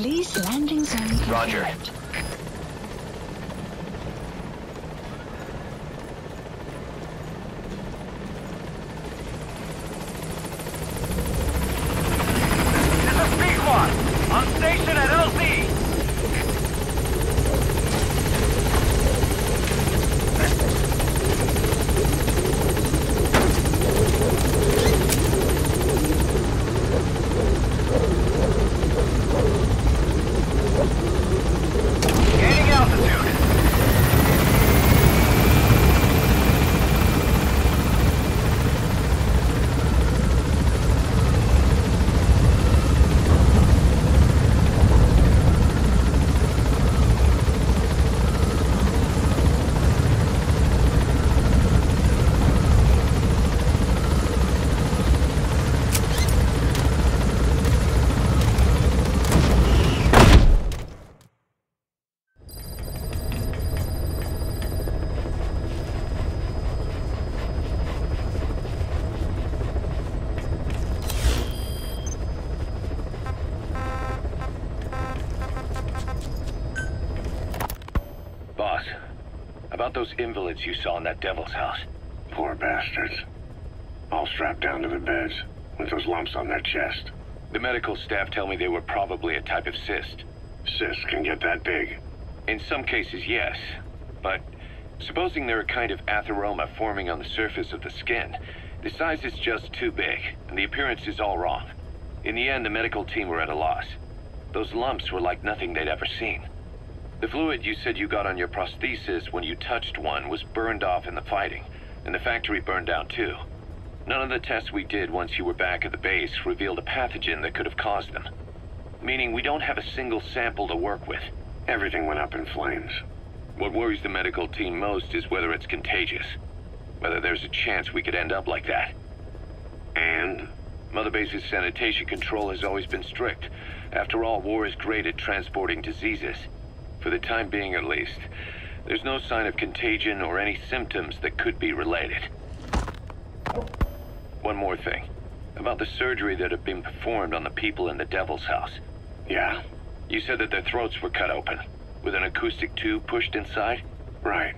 Please landing zone confirmed. Roger. This is Big Boss, on station at LZ. Gaining altitude. Boss, about those invalids you saw in that devil's house. Poor bastards. All strapped down to their beds, with those lumps on their chest. The medical staff tell me they were probably a type of cyst. Cysts can get that big. In some cases, yes. But supposing they're a kind of atheroma forming on the surface of the skin, the size is just too big, and the appearance is all wrong. In the end, the medical team were at a loss. Those lumps were like nothing they'd ever seen. The fluid you said you got on your prosthesis when you touched one was burned off in the fighting, and the factory burned down too. None of the tests we did once you were back at the base revealed a pathogen that could have caused them. Meaning we don't have a single sample to work with. Everything went up in flames. What worries the medical team most is whether it's contagious. Whether there's a chance we could end up like that. And? Mother Base's sanitation control has always been strict. After all, war is great at transporting diseases. For the time being, at least, there's no sign of contagion or any symptoms that could be related. One more thing. About the surgery that had been performed on the people in the Devil's House. Yeah. You said that their throats were cut open, with an acoustic tube pushed inside? Right.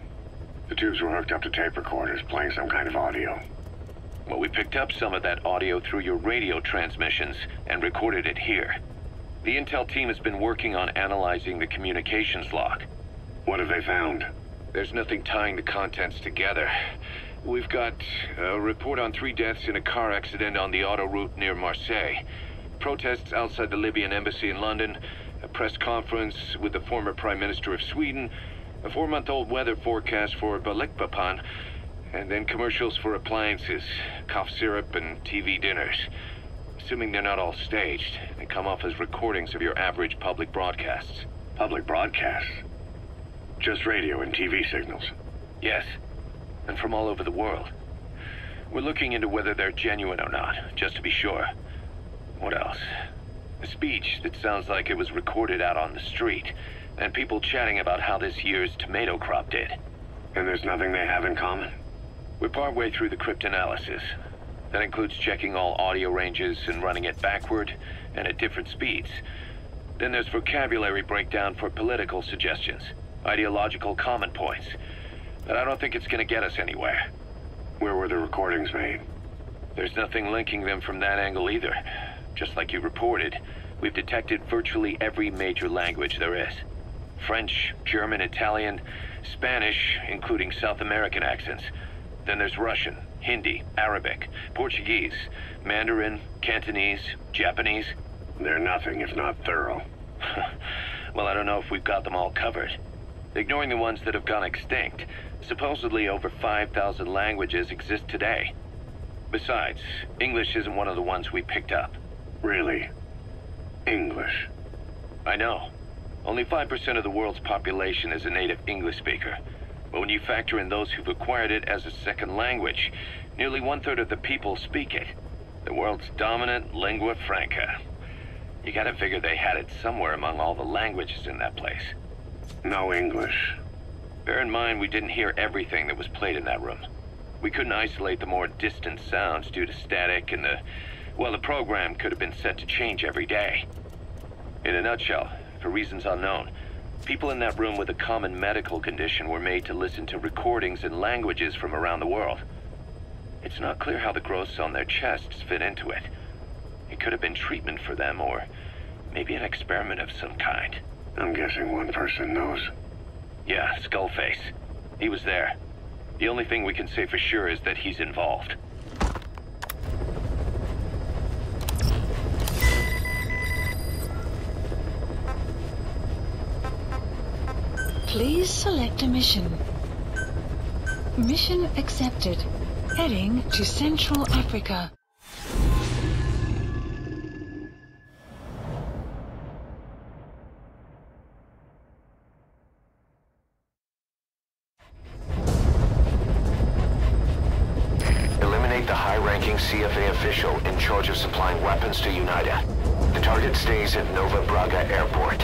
The tubes were hooked up to tape recorders, playing some kind of audio. Well, we picked up some of that audio through your radio transmissions and recorded it here. The intel team has been working on analyzing the communications log. What have they found? There's nothing tying the contents together. We've got a report on 3 deaths in a car accident on the autoroute near Marseille. Protests outside the Libyan embassy in London. A press conference with the former Prime Minister of Sweden. A 4-month-old weather forecast for Balikpapan. And then commercials for appliances, cough syrup, and TV dinners. Assuming they're not all staged, they come off as recordings of your average public broadcasts. Public broadcasts? Just radio and TV signals? Yes, and from all over the world. We're looking into whether they're genuine or not, just to be sure. What else? A speech that sounds like it was recorded out on the street, and people chatting about how this year's tomato crop did. And there's nothing they have in common? We're partway through the cryptanalysis. That includes checking all audio ranges and running it backward and at different speeds. Then there's vocabulary breakdown for political suggestions, ideological common points. But I don't think it's going to get us anywhere. Where were the recordings made? There's nothing linking them from that angle either. Just like you reported, we've detected virtually every major language there is. French, German, Italian, Spanish, including South American accents. Then there's Russian, Hindi, Arabic, Portuguese, Mandarin, Cantonese, Japanese. They're nothing if not thorough. Well, I don't know if we've got them all covered. Ignoring the ones that have gone extinct, supposedly over 5,000 languages exist today. Besides, English isn't one of the ones we picked up. Really? English? I know. Only 5% of the world's population is a native English speaker. But when you factor in those who've acquired it as a second language, nearly 1/3 of the people speak it. The world's dominant lingua franca. You gotta figure they had it somewhere among all the languages in that place. No English. Bear in mind, we didn't hear everything that was played in that room. We couldn't isolate the more distant sounds due to static and the program could have been set to change every day. In a nutshell, for reasons unknown, people in that room with a common medical condition were made to listen to recordings in languages from around the world. It's not clear how the growths on their chests fit into it. It could have been treatment for them, or maybe an experiment of some kind. I'm guessing one person knows. Yeah, Skullface. He was there. The only thing we can say for sure is that he's involved. Please select a mission. Mission accepted. Heading to Central Africa. Eliminate the high-ranking CFA official in charge of supplying weapons to UNITA. The target stays at Nova Braga Airport.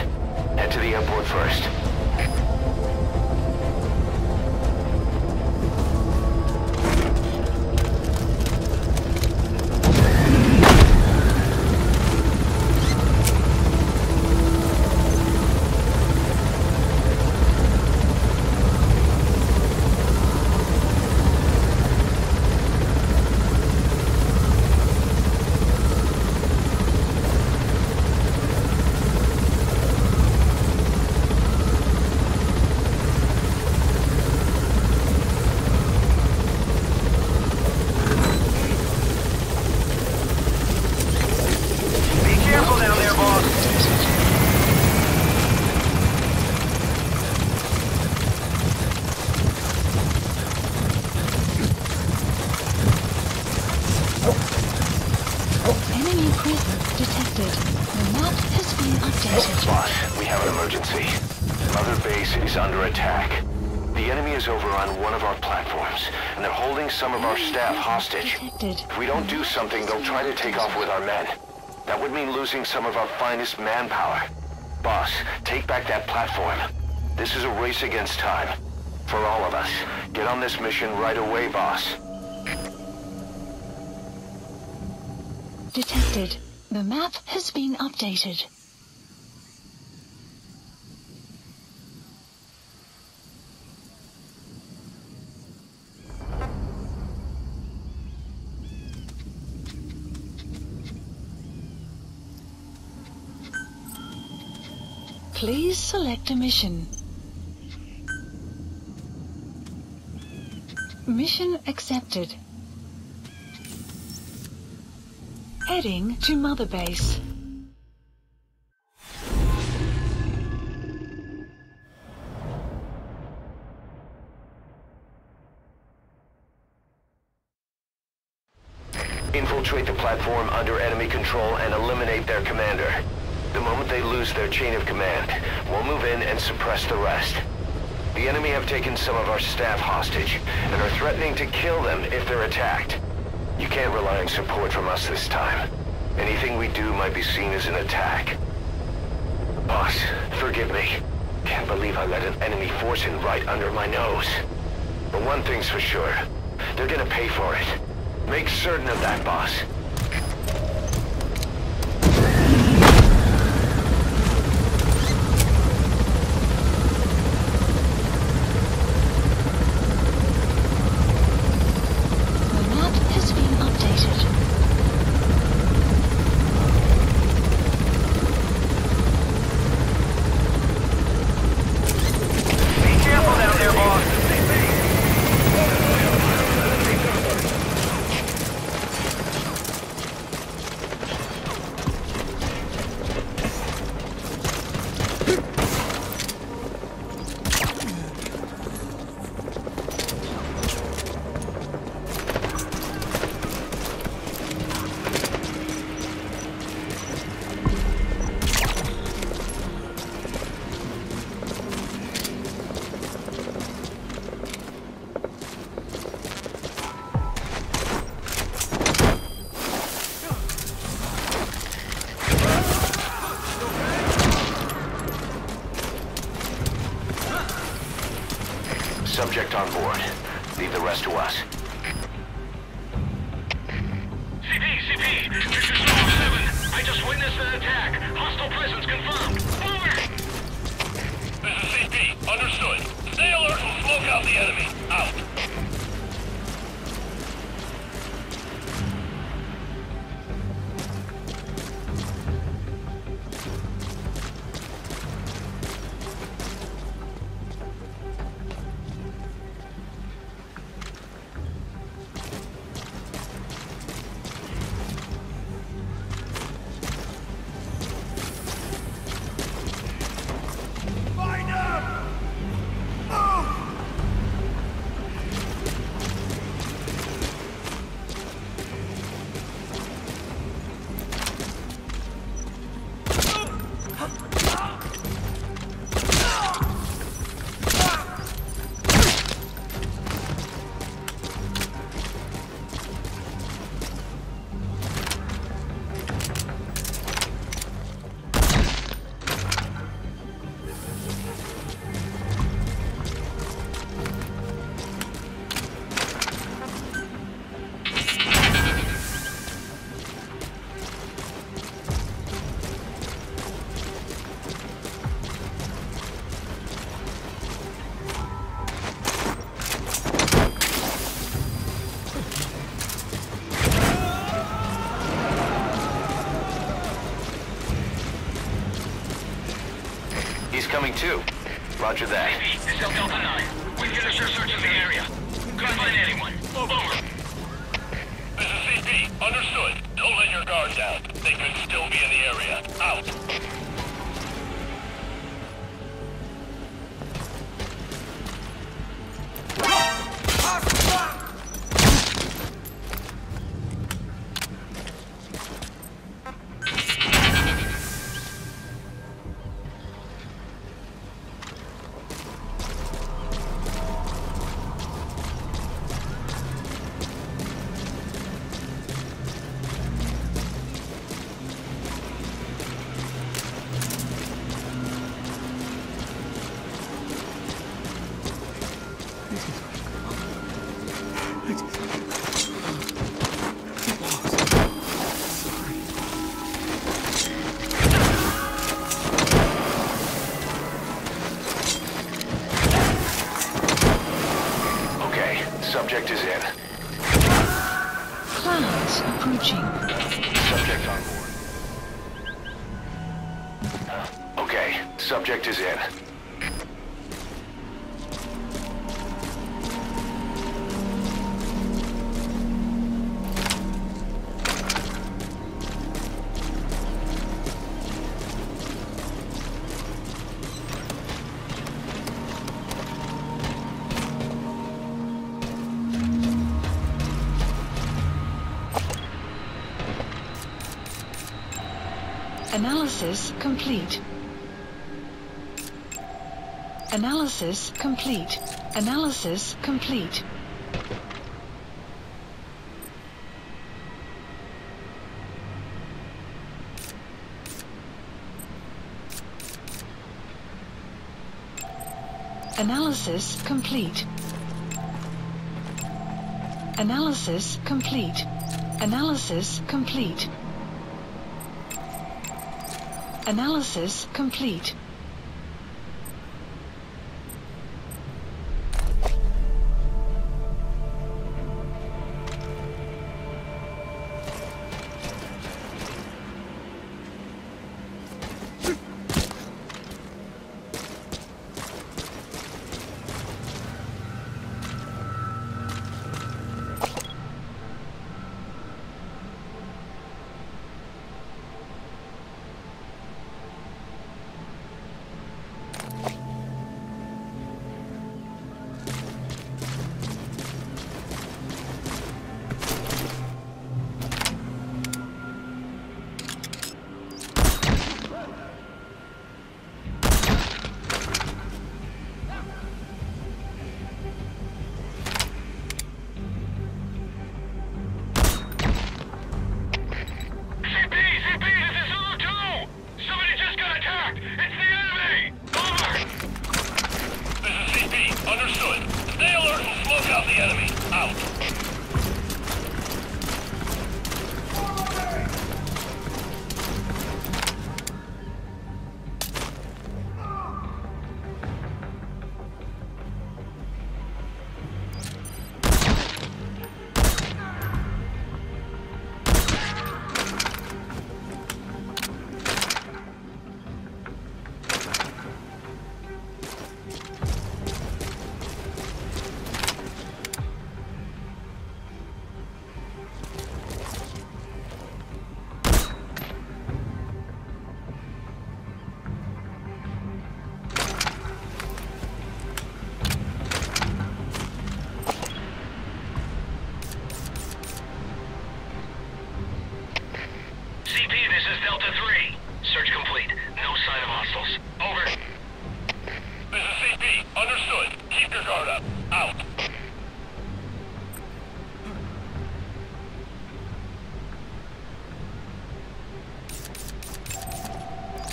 Head to the airport first. Some of our staff hostage. If we don't do something, they'll try to take off with our men. That would mean losing some of our finest manpower. Boss, take back that platform. This is a race against time. For all of us. Get on this mission right away, boss. Detected. The map has been updated. Please select a mission. Mission accepted. Heading to Mother Base. Infiltrate the platform under enemy control and eliminate their commander. The moment they lose their chain of command, we'll move in and suppress the rest. The enemy have taken some of our staff hostage and are threatening to kill them if they're attacked. You can't rely on support from us this time. Anything we do might be seen as an attack. Boss, forgive me. Can't believe I let an enemy force in right under my nose. But one thing's for sure. They're gonna pay for it. Make certain of that, boss. Subject on board. Leave the rest to us. CP, this is 7. I just Witnessed an attack. Hostile presence confirmed. Over! This is CP. Understood. Stay alert and smoke out the enemy. Out. Coming too. Roger that. It's Delta 9. We finished our search of the area. Couldn't find anyone. Over. This is CP. Understood. Don't let your guard down. They could still be in the area. Out. Subject is in. Clouds approaching. Subject on board. Okay, subject is in. Analysis complete. Analysis complete. Analysis complete. Analysis complete. Analysis complete. Analysis complete. Analysis complete.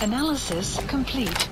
Analysis complete.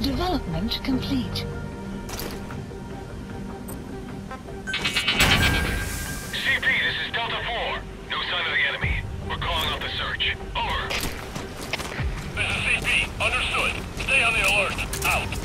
Development complete. CP, this is Delta 4. No sign of the enemy. We're calling off the search. Over. This is CP. Understood. Stay on the alert. Out.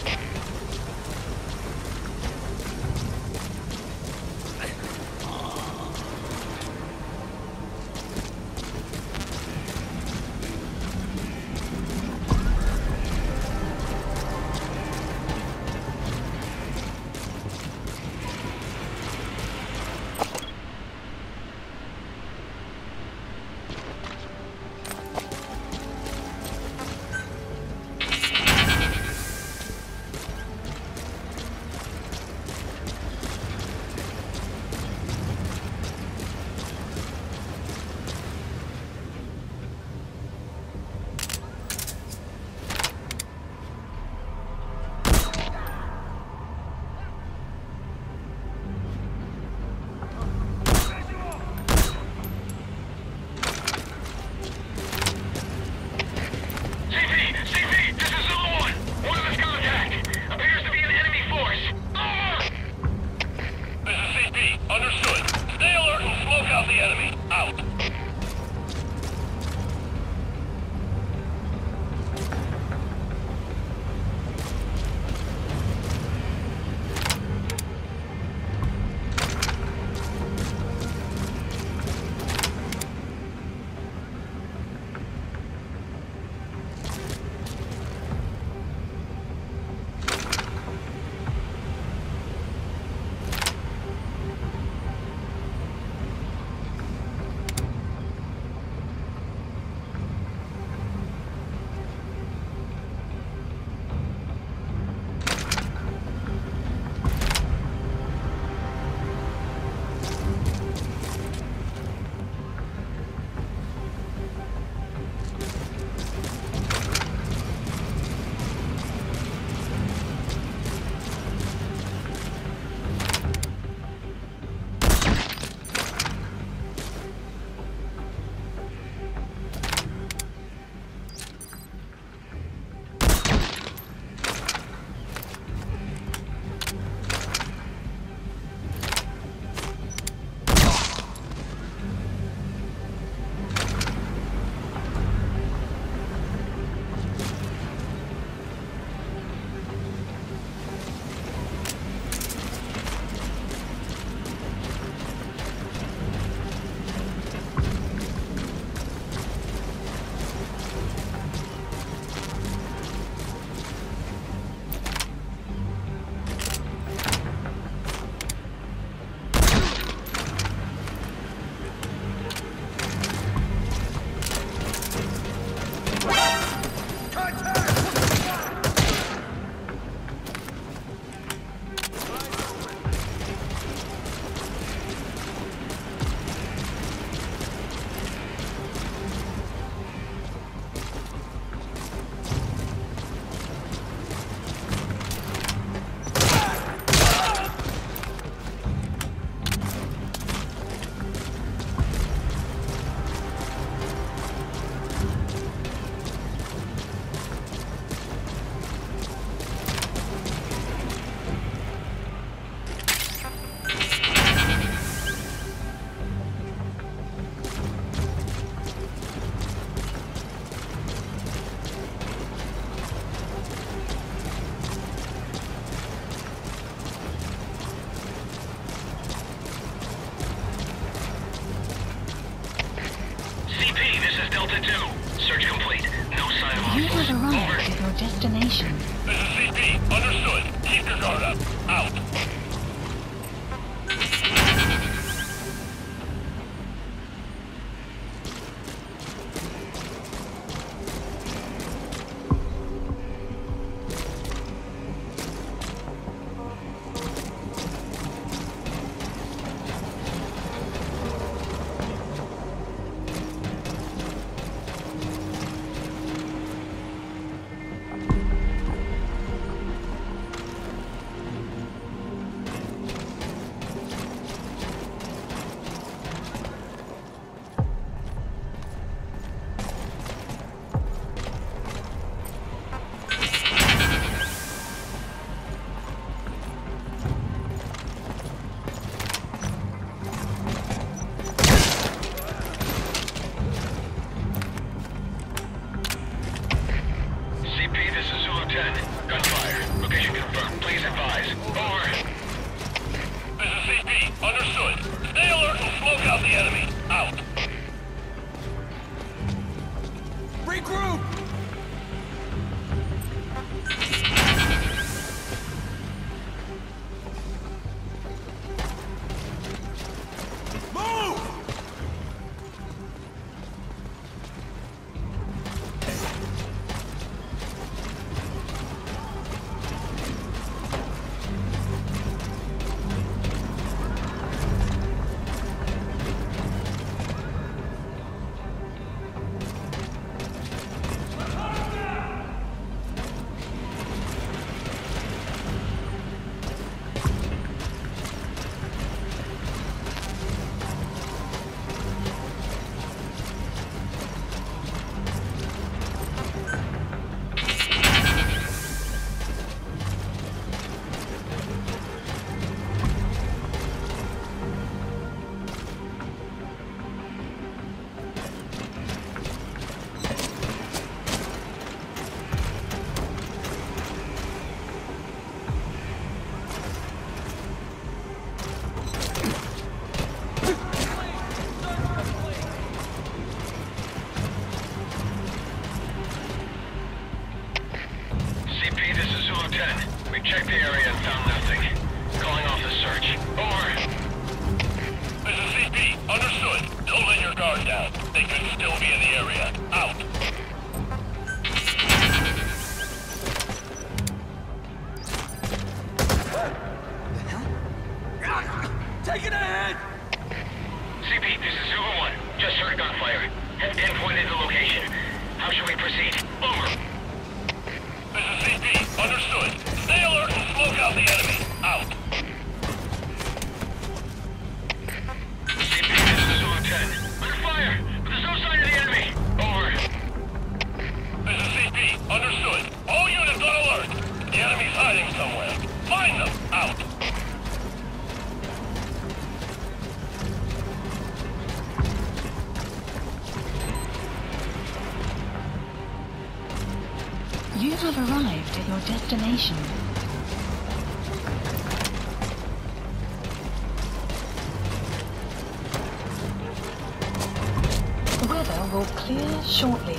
destination. This is CP. Understood. Keep your guard up. Out. You have arrived at your destination. The weather will clear shortly.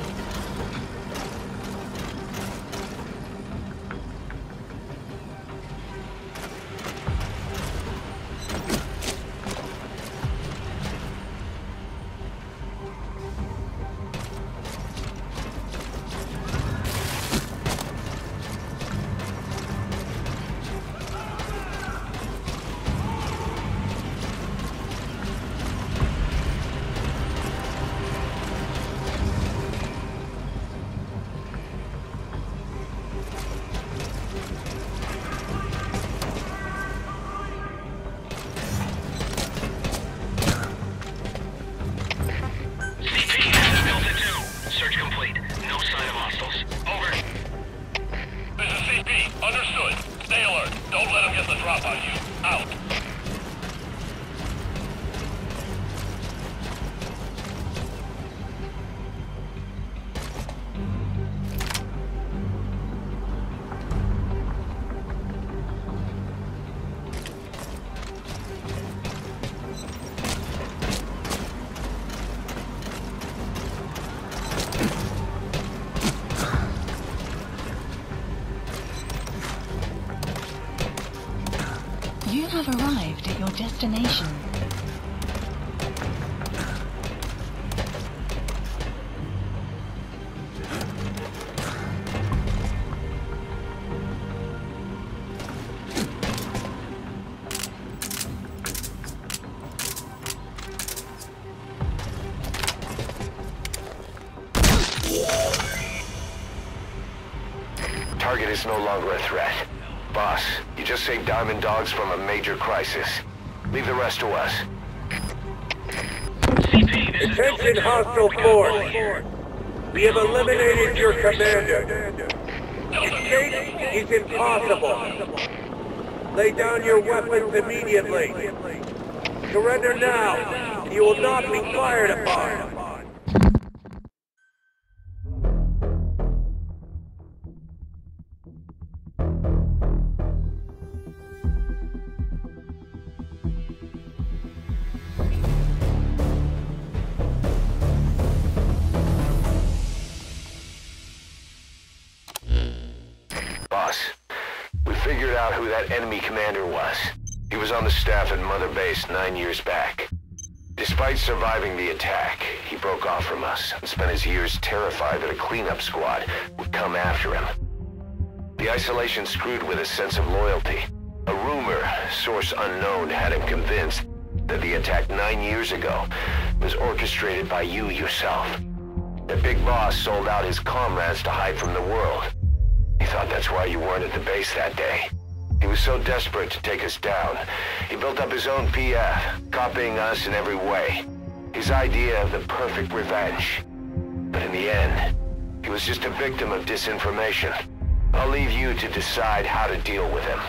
You have arrived at your destination. Target is no longer a threat. Boss, you just saved Diamond Dogs from a major crisis. Leave the rest to us. Attention hostile force! We have eliminated your commander. Escape is impossible. Lay down your weapons immediately. Surrender now. You will not be fired upon. Figured out who that enemy commander was. He was on the staff at Mother Base 9 years back. Despite surviving the attack, he broke off from us and spent his years terrified that a cleanup squad would come after him. The isolation screwed with his sense of loyalty. A rumor, source unknown, had him convinced that the attack 9 years ago was orchestrated by you yourself. That Big Boss sold out his comrades to hide from the world. He thought that's why you weren't at the base that day. He was so desperate to take us down, he built up his own PF, copying us in every way. His idea of the perfect revenge. But in the end, he was just a victim of disinformation. I'll leave you to decide how to deal with him.